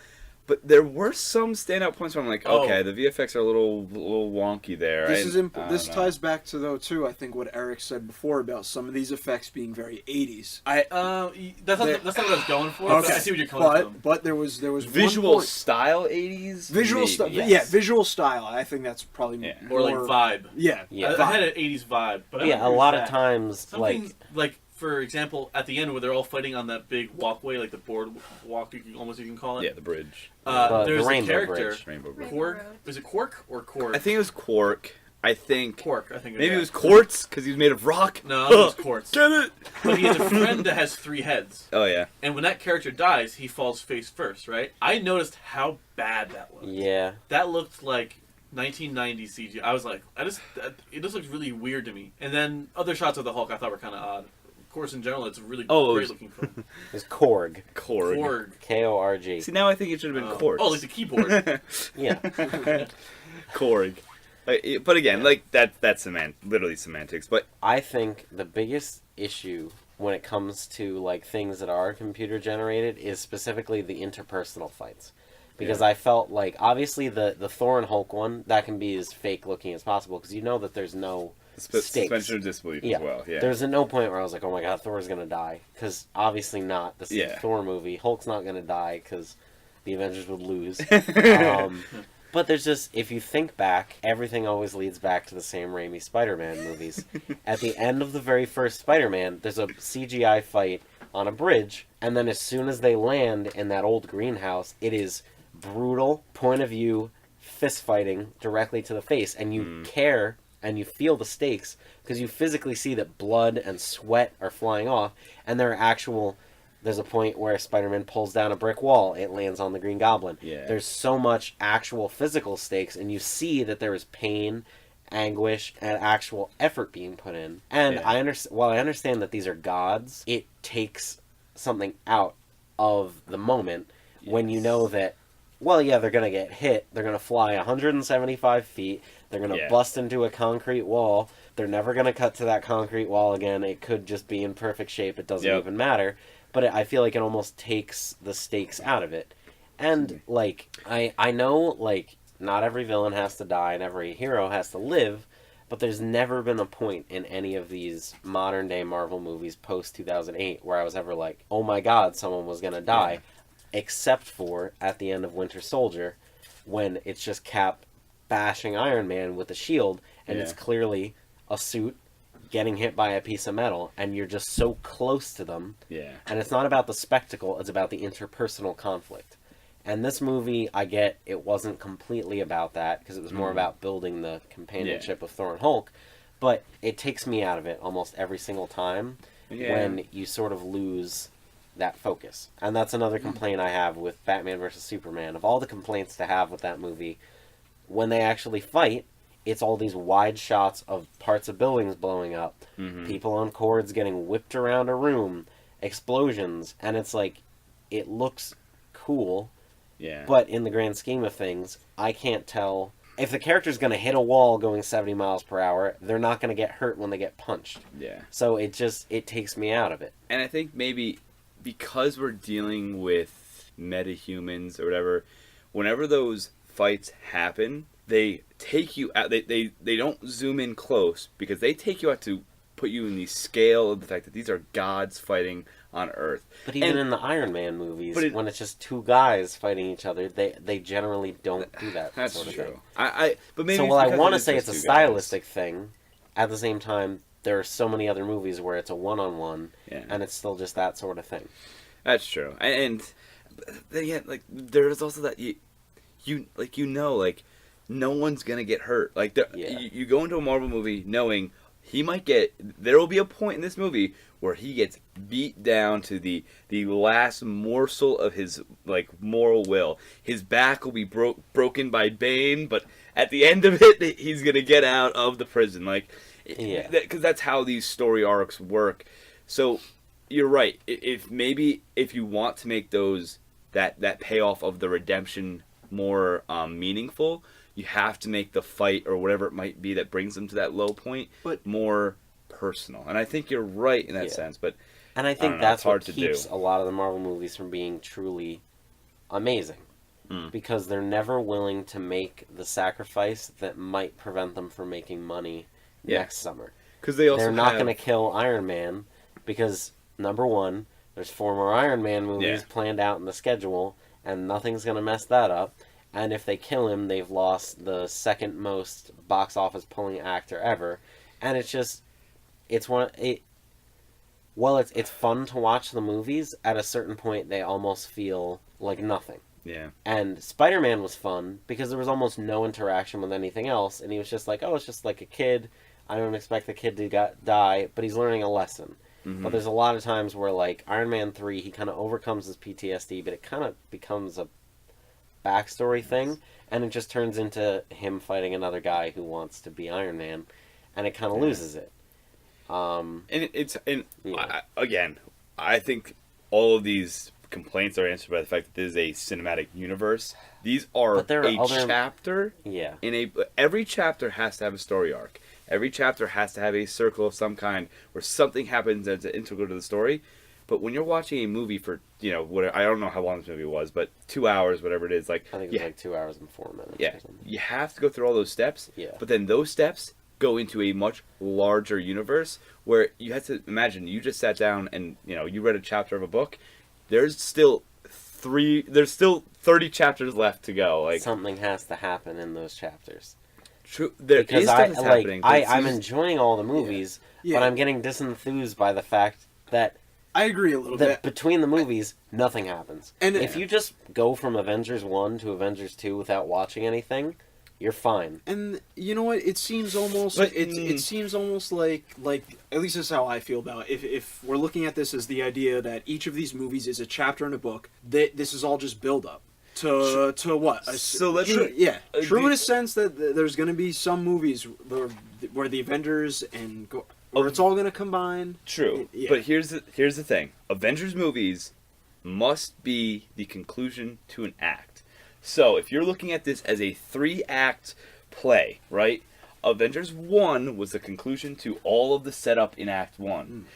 but there were some standout points where I'm like, okay, the VFX are a little wonky there. This ties back to I think what Eric said before about some of these effects being very 80s. That's not what I was going for. Okay, But I see what you're coming from. but there was visual one point, style 80s. visual style. Yes. Yeah, visual style. I think that's probably Or like vibe. Yeah, Yeah. I had an 80s vibe. But I Yeah, don't a agree lot with of that. times, Something like, for example, at the end where they're all fighting on that big walkway, like the boardwalk, you can call it. Yeah, the bridge. The There's a Rainbow character. Bridge. Rainbow Bridge. Quark? Was it Quark or Quark? I think it was Quark. I think Quark. I think maybe it was Quartz because he was made of rock. No, it was Quartz. Get it? But he has a friend that has 3 heads. Oh yeah. And when that character dies, he falls face first, right? I noticed how bad that looked. Yeah. That looked like 1990s CG. I was like, it just looks really weird to me. And then other shots of the Hulk I thought were kind of odd. Of course, in general, it's a really great looking film. It's Korg. Korg. K-O-R-G. See, now I think it should have been Quartz. Oh, like the keyboard. Yeah. Korg. But again, like that's literally semantics. But I think the biggest issue when it comes to like things that are computer generated is specifically the interpersonal fights. Because I felt like obviously the Thor and Hulk one, that can be as fake looking as possible because you know that there's no stakes. suspension of disbelief as well. Yeah. There's no point where I was like, oh my god, Thor's gonna die, because obviously not. This is a Thor movie. Hulk's not gonna die because the Avengers would lose. But there's just, if you think back, everything always leads back to the Sam Raimi Spider-Man movies. At the end of the very first Spider-Man, there's a CGI fight on a bridge, and then as soon as they land in that old greenhouse, it is brutal, point of view, fist fighting directly to the face, and you care and you feel the stakes because you physically see that blood and sweat are flying off, and there's a point where Spider-Man pulls down a brick wall, it lands on the Green Goblin. Yeah. There's so much actual physical stakes, and you see that there is pain, anguish, and actual effort being put in. And while I understand that these are gods, it takes something out of the moment when you know that, well, yeah, they're going to get hit. They're going to fly 175 feet. They're going to bust into a concrete wall. They're never going to cut to that concrete wall again. It could just be in perfect shape. It doesn't even matter. But I feel like it almost takes the stakes out of it. And, like, I know, like, not every villain has to die and every hero has to live, but there's never been a point in any of these modern-day Marvel movies post-2008 where I was ever like, oh my god, someone was going to die. Except for at the end of Winter Soldier, when it's just Cap bashing Iron Man with a shield, and it's clearly a suit getting hit by a piece of metal, and you're just so close to them. Yeah. And it's not about the spectacle, it's about the interpersonal conflict. And this movie, I get it wasn't completely about that, because it was more about building the companionship of Thor and Hulk, but it takes me out of it almost every single time when you sort of lose that focus. And that's another complaint I have with Batman vs. Superman. Of all the complaints to have with that movie, when they actually fight, it's all these wide shots of parts of buildings blowing up, people on cords getting whipped around a room, explosions, and it's like, it looks cool, but in the grand scheme of things, I can't tell. If the character's going to hit a wall going 70 miles per hour, they're not going to get hurt when they get punched. Yeah. So it takes me out of it. And I think maybe because we're dealing with metahumans or whatever, whenever those fights happen, they take you out. They don't zoom in close because they take you out to put you in the scale of the fact that these are gods fighting on Earth. But even in the Iron Man movies, when it's just two guys fighting each other, they generally don't do that. That's sort of true. Thing. But maybe so while I want to say it's a stylistic thing, at the same time, there are so many other movies where it's a one-on-one, and it's still just that sort of thing. That's true. And like there's also that no one's gonna get hurt. Like you go into a Marvel movie knowing there will be a point in this movie where he gets beat down to the last morsel of his moral will. His back will be broken by Bane, but at the end of it, he's gonna get out of the prison. Because that's how these story arcs work. So you're right. If you want to make that payoff of the redemption more meaningful, you have to make the fight or whatever it might be that brings them to that low point more personal. And I think you're right in that sense. And I think that's what keeps a lot of the Marvel movies from being truly amazing. Because they're never willing to make the sacrifice that might prevent them from making money next summer. Because they're not going to kill Iron Man because, number one, there's 4 more Iron Man movies planned out in the schedule, and nothing's going to mess that up. And if they kill him, they've lost the second most box office pulling actor ever. And it's fun to watch the movies, at a certain point they almost feel like nothing. Yeah. And Spider-Man was fun because there was almost no interaction with anything else, and he was just like, oh, it's just like a kid. I don't expect the kid to die, but he's learning a lesson. But there's a lot of times where, like, Iron Man 3, he kind of overcomes his PTSD, but it kind of becomes a backstory thing, and it just turns into him fighting another guy who wants to be Iron Man, and it kind of loses it. Again, I think all of these complaints are answered by the fact that this is a cinematic universe. These are chapter. Yeah. Every chapter has to have a story arc. Every chapter has to have a circle of some kind where something happens that's integral to the story. But when you're watching a movie for, I don't know how long this movie was, but 2 hours, whatever it is, I think it was 2 hours and 4 minutes. Yeah, or something. You have to go through all those steps. Yeah. But then those steps go into a much larger universe where you have to imagine you just sat down and you read a chapter of a book. There's still 30 chapters left to go. Something has to happen in those chapters. True, because I'm enjoying all the movies, but I'm getting disenthused by the fact that I agree a little bit. Between the movies, nothing happens. And if you just go from Avengers 1 to Avengers 2 without watching anything, you're fine. And you know what? It seems almost it seems almost like at least that's how I feel about it. If we're looking at this as the idea that each of these movies is a chapter in a book, this is all just build up to what? True in a sense that there's going to be some movies where the Avengers or it's all going to combine. True. But here's the thing. Avengers movies must be the conclusion to an act. So, if you're looking at this as a 3-act play, right? Avengers 1 was the conclusion to all of the setup in Act 1.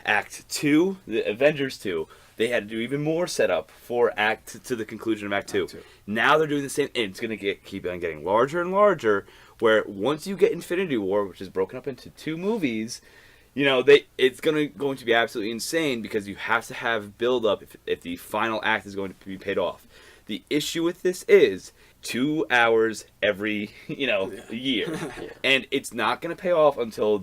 Act 2, the Avengers 2, they had to do even more setup for to the conclusion of Act 2. Now they're doing the same, and it's going to keep on getting larger and larger, where once you get Infinity War, which is broken up into 2 movies, it's going to be absolutely insane because you have to have build up if the final act is going to be paid off. The issue with this is 2 hours every year, and it's not going to pay off until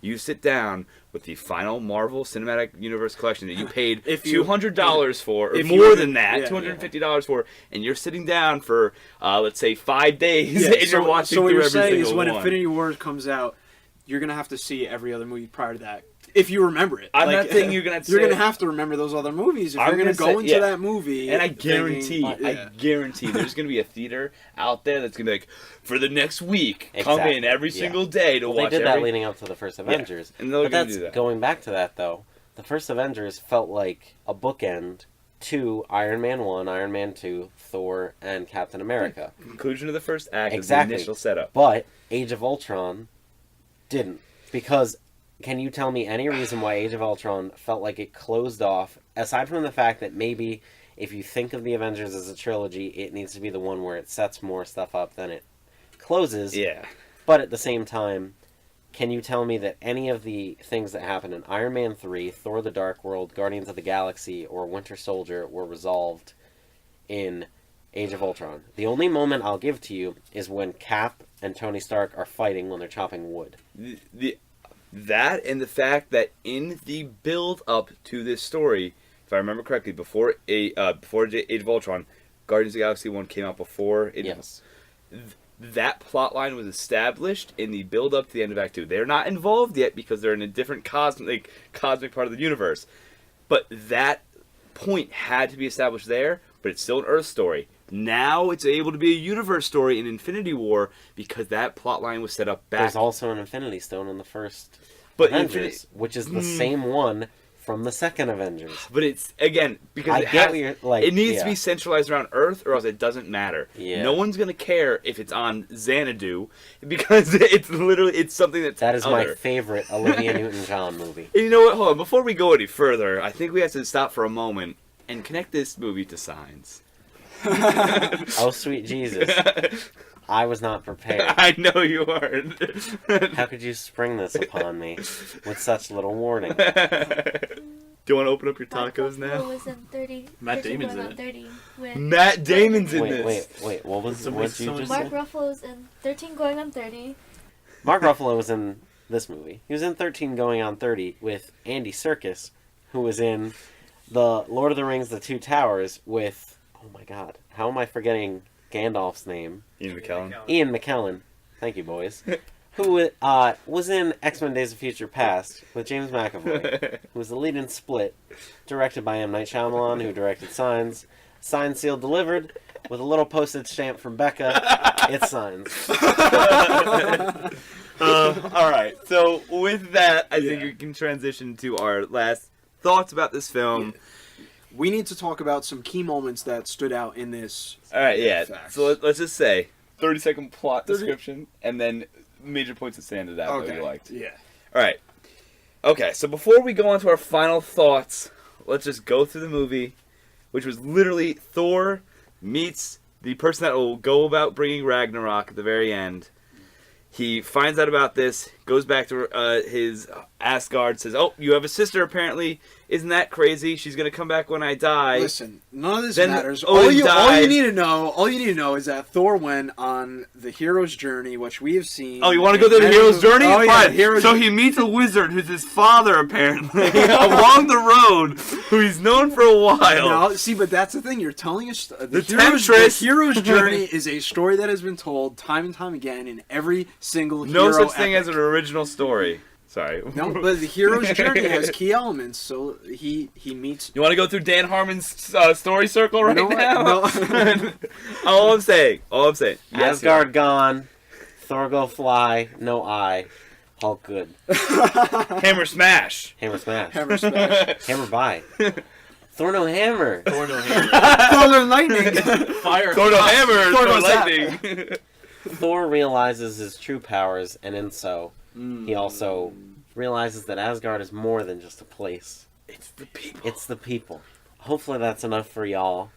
you sit down with the final Marvel Cinematic Universe collection that you paid $200 for, or more than that, $250 for, and you're sitting down for let's say 5 days, and you're watching. So what through you're every saying is single when one. Infinity War comes out, you're gonna have to see every other movie prior to that. If you remember it, I'm not saying you're gonna. You're gonna have to remember those other movies if you're gonna go into that movie. And I guarantee, thinking, there's gonna be a theater out there that's gonna be like, for the next week, come in every single day to watch. They did that leading up to the first Avengers. And they're but gonna that's do that. Going back to that though. The first Avengers felt like a bookend to Iron Man 1, Iron Man 2, Thor, and Captain America. Conclusion of the first act Exactly. is the initial setup. But Age of Ultron didn't. Because can you tell me any reason why Age of Ultron felt like it closed off, aside from the fact that maybe if you think of the Avengers as a trilogy, it needs to be the one where it sets more stuff up than it closes. Yeah. But at the same time, can you tell me that any of the things that happened in Iron Man 3, Thor the Dark World, Guardians of the Galaxy, or Winter Soldier were resolved in Age of Ultron? The only moment I'll give to you is when Cap and Tony Stark are fighting when they're chopping wood. That and the fact that in the build up to this story, if I remember correctly, before Age of Ultron, Guardians of the Galaxy 1 came out before it. Yes. That plot line was established in the build up to the end of Act 2. They're not involved yet because they're in a different cosmic part of the universe. But that point had to be established there, but it's still an Earth story. Now it's able to be a universe story in Infinity War because that plot line was set up back. There's also an Infinity Stone in the first But Avengers, which is the same one from the second Avengers. But it's, again, because it needs to be centralized around Earth or else it doesn't matter. Yeah. No one's going to care if it's on Xanadu because it's something that's That is other. my favorite Olivia Newton-John movie. And you know what? Hold on. Before we go any further, I think we have to stop for a moment and connect this movie to Signs. Oh, sweet Jesus. I was not prepared. I know you aren't. How could you spring this upon me with such little warning? Do you want to open up your tacos Mark Ruffalo now? was in 30. Matt 13 Damon's going in on it. 30 with Matt Damon's in Wait, this. wait. What did you just Mark say? Ruffalo's in 13 going on 30. Mark Ruffalo was in this movie. He was in 13 going on 30 with Andy Serkis, who was in the Lord of the Rings, The Two Towers with, oh my god, how am I forgetting Gandalf's name? Ian McKellen. Ian McKellen. Thank you, boys. Who was in X-Men Days of Future Past with James McAvoy, who was the lead in Split, directed by M. Night Shyamalan, who directed Signs. Signed, sealed, delivered, with a little postage stamp from Becca. It's Signs. All right. So with that, I think we can transition to our last thoughts about this film. we need to talk about some key moments that stood out in this. All right. Yeah. Facts. So let's just say 30-second plot description and then major points that standed out that you liked. Yeah. All right. Okay. So before we go on to our final thoughts, let's just go through the movie, which was literally Thor meets the person that will go about bringing Ragnarok at the very end. He finds out about this, goes back to his Asgard, says, "Oh, you have a sister apparently. Isn't that crazy? She's gonna come back when I die." Listen, none of this Then matters. Odin All you died. need to know is that Thor went on the hero's journey, which we have seen. Oh, you want to go through the in hero's many- journey? Oh, yeah, Fine. hero's So he meets a wizard who's his father, apparently, along the road, who he's known for a while. No, see, but that's the thing. You're telling us the Temptress. hero's journey is a story that has been told time and time again in every single No hero such thing as epic. an original story. Sorry. No, but the hero's journey has key elements. So he meets. You want to go through Dan Harmon's story circle right know what? now? No. all I'm saying. Yes, Asgard gone, Thor go fly, no eye, Hulk good. Hammer smash. Hammer smash. Hammer smash. Hammer by. Thor no hammer. Thor no hammer. Thor and lightning. Fire. Thor no hammer. Thor Thor no zap. lightning. Thor realizes his true powers, and in so, he also realizes that Asgard is more than just a place. It's the people. It's the people. Hopefully that's enough for y'all.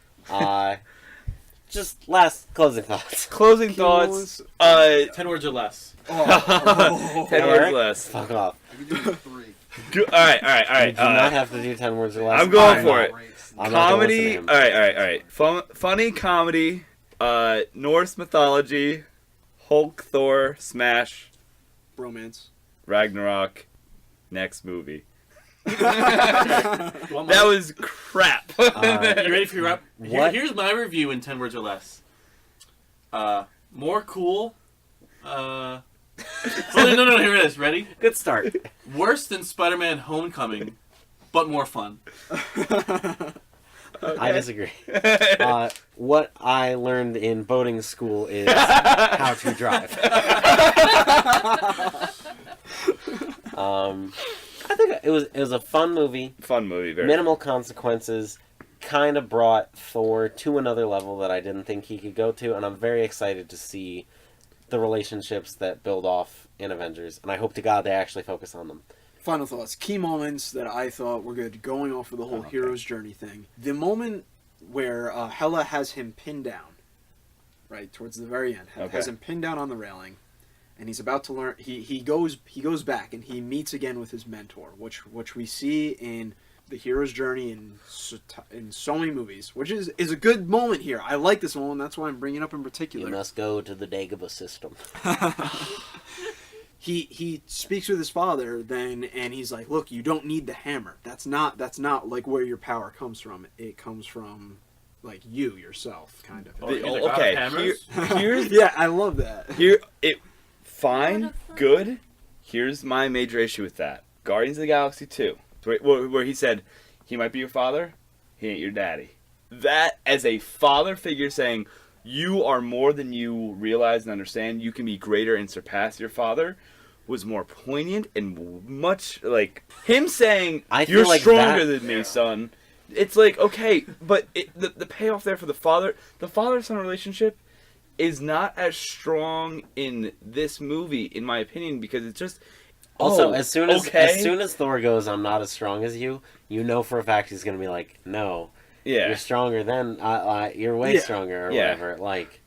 Just last closing thoughts. Closing thoughts. 10 words or less. 10 words Eric? less. Fuck off. All right. You do not have to do 10 words or less. I'm going I'm for not. it. I'm not gonna listen Comedy. to him. All right. Funny comedy Norse mythology, Hulk, Thor, Smash, Bromance. Ragnarok, next movie. Well, That was crap. you ready for your wrap? What? Here's my review in 10 words or less. More cool. Well, no, here it is. Ready? Good start. Worse than Spider-Man Homecoming, but more fun. I disagree. What I learned in boating school is how to drive. I think it was a fun movie. Fun movie, very. Minimal consequences. Kind of brought Thor to another level that I didn't think he could go to, and I'm very excited to see the relationships that build off in Avengers, and I hope to God they actually focus on them. Final thoughts. Key moments that I thought were good, going off of the whole hero's journey thing. The moment where Hela has him pinned down, right, towards the very end, has him pinned down on the railing, and he's about to learn. He goes back and he meets again with his mentor, which we see in the hero's journey in so many movies, which is a good moment here. I like this moment. That's why I'm bringing it up in particular. You must go to the Dagobah system. He speaks with his father then, and he's like, "Look, you don't need the hammer. That's not like where your power comes from. It comes from like you yourself, kind of." Here's Yeah, I love that. Fine, good. Here's my major issue with that. Guardians of the Galaxy 2, where he said, he might be your father, he ain't your daddy. That, as a father figure saying, you are more than you realize and understand, you can be greater and surpass your father, was more poignant and much like him saying, you're like stronger than me, son. It's like, okay, but the payoff there for the father-son relationship is not as strong in this movie, in my opinion, because it's just... Also, as soon as Thor goes, I'm not as strong as you, you know for a fact he's going to be like, no, you're stronger than, you're way stronger, or whatever. Like,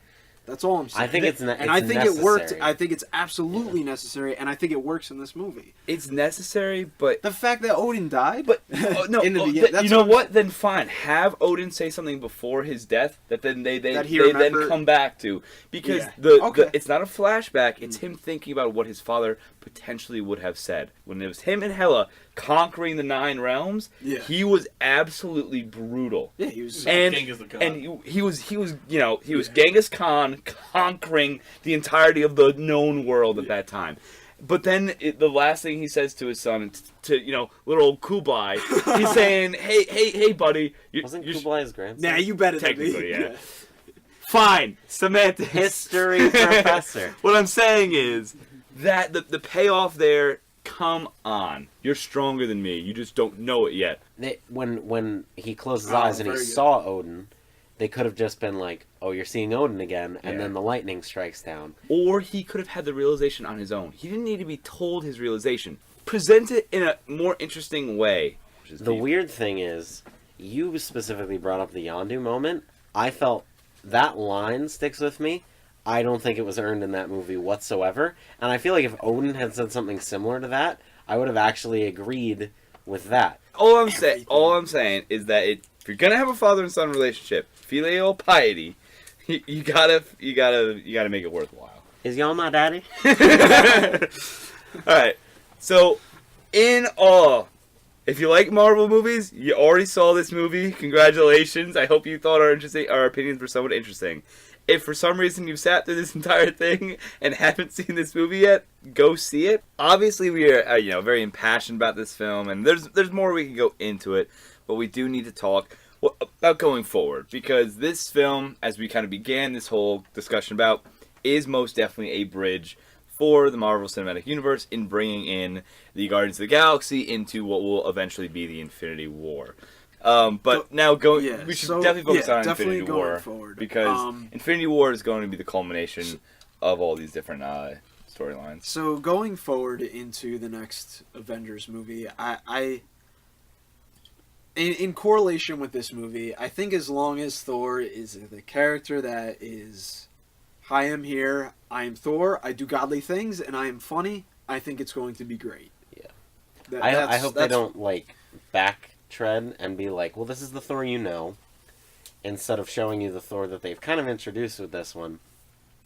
that's all I'm saying. I think it's I think necessary. it worked. I think it's absolutely necessary, and I think it works in this movie. It's necessary, but... The fact that Odin died? But, no, in the beginning, you know what? Then fine. Have Odin say something before his death that then they then come back to. Because it's not a flashback, it's him thinking about what his father potentially would have said. When it was him and Hela conquering the 9 realms, he was absolutely brutal. Yeah, he was... Genghis Khan. And he was Genghis Khan conquering the entirety of the known world at that time. But then the last thing he says to his son, to little old Kublai, he's saying, "Hey, buddy." Wasn't Kublai his grandson? Nah, you bet it. Technically, yeah. Fine, semantics. History professor. What I'm saying is that the payoff there. Come on, you're stronger than me. You just don't know it yet. When he closed his eyes and he saw Odin, they could have just been like, "Oh, you're seeing Odin again," and then the lightning strikes down. Or he could have had the realization on his own. He didn't need to be told his realization. Present it in a more interesting way. The weird thing is, you specifically brought up the Yondu moment. I felt that line sticks with me. I don't think it was earned in that movie whatsoever. And I feel like if Odin had said something similar to that, I would have actually agreed with that. All I'm saying is that if you're gonna have a father and son relationship, filial piety, you gotta make it worthwhile. Is y'all my daddy? All right. So, in all, if you like Marvel movies, you already saw this movie. Congratulations. I hope you thought our opinions were somewhat interesting. If for some reason you've sat through this entire thing and haven't seen this movie yet, go see it. Obviously, we are very impassioned about this film, and there's more we can go into it, but we do need to talk about going forward, because this film, as we kind of began this whole discussion about, is most definitely a bridge for the Marvel Cinematic Universe in bringing in the Guardians of the Galaxy into what will eventually be the Infinity War. We should definitely focus on Infinity War forward, because Infinity War is going to be the culmination of all these different storylines. So going forward into the next Avengers movie, in correlation with this movie, I think as long as Thor is the character that is, "I am here, I am Thor, I do godly things, and I am funny," I think it's going to be great. Yeah. I hope they don't back tread and be like, well, this is the Thor you know, instead of showing you the Thor that they've kind of introduced with this one.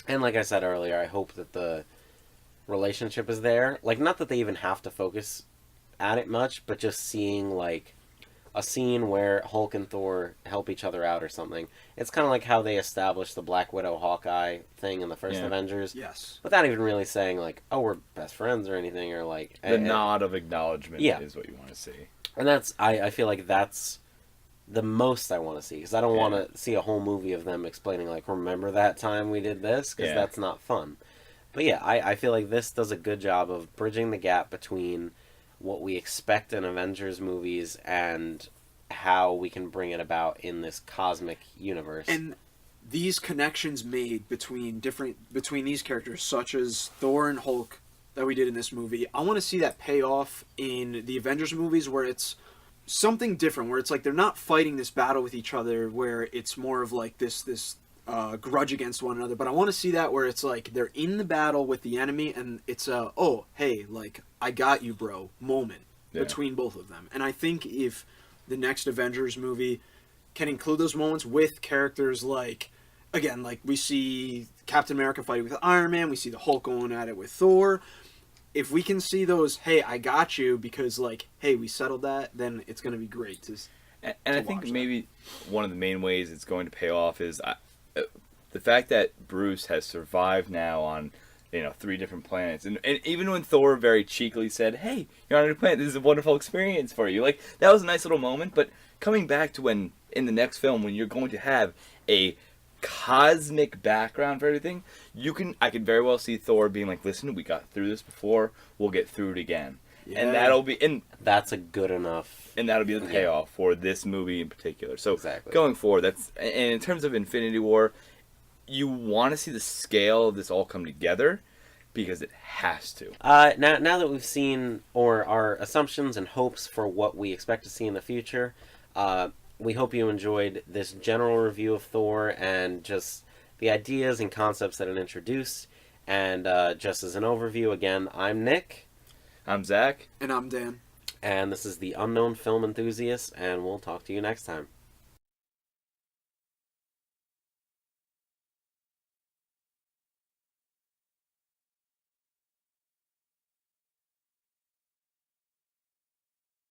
And like I said earlier, I hope that the relationship is there. Like, not that they even have to focus at it much, but just seeing, like, a scene where Hulk and Thor help each other out or something. It's kind of like how they established the Black Widow Hawkeye thing in the first Avengers. Yes. Without even really saying, like, oh, we're best friends or anything, or, like... The nod of acknowledgement is what you want to see. And that's... I feel like that's the most I want to see, because I don't want to see a whole movie of them explaining, like, remember that time we did this? Because that's not fun. But yeah, I feel like this does a good job of bridging the gap between what we expect in Avengers movies and how we can bring it about in this cosmic universe. And these connections made between these characters, such as Thor and Hulk, that we did in this movie, I want to see that pay off in the Avengers movies, where it's something different, where it's like they're not fighting this battle with each other, where it's more of like this grudge against one another. But I want to see that where it's like they're in the battle with the enemy, and it's a, oh, hey, like, I got you, bro, moment between both of them. And I think if the next Avengers movie can include those moments with characters like, again, like we see Captain America fighting with Iron Man, we see the Hulk going at it with Thor. If we can see those, hey, I got you, because, like, hey, we settled that, then it's going to be great. And I think maybe one of the main ways it's going to pay off is the fact that Bruce has survived now on, 3 different planets. And even when Thor very cheekily said, hey, you're on a new planet, this is a wonderful experience for you. Like, that was a nice little moment, but coming back to when, in the next film, when you're going to have a cosmic background for everything, I could very well see Thor being like, listen, we got through this before, we'll get through it again. Yeah. And that's a good enough, and that'll be the payoff for this movie in particular. So going forward, and in terms of Infinity War, you want to see the scale of this all come together, because it has to. Now that we've seen, or our assumptions and hopes for what we expect to see in the future, we hope you enjoyed this general review of Thor and just the ideas and concepts that it introduced. And just as an overview, again, I'm Nick. I'm Zach. And I'm Dan. And this is the Unknown Film Enthusiast, and we'll talk to you next time.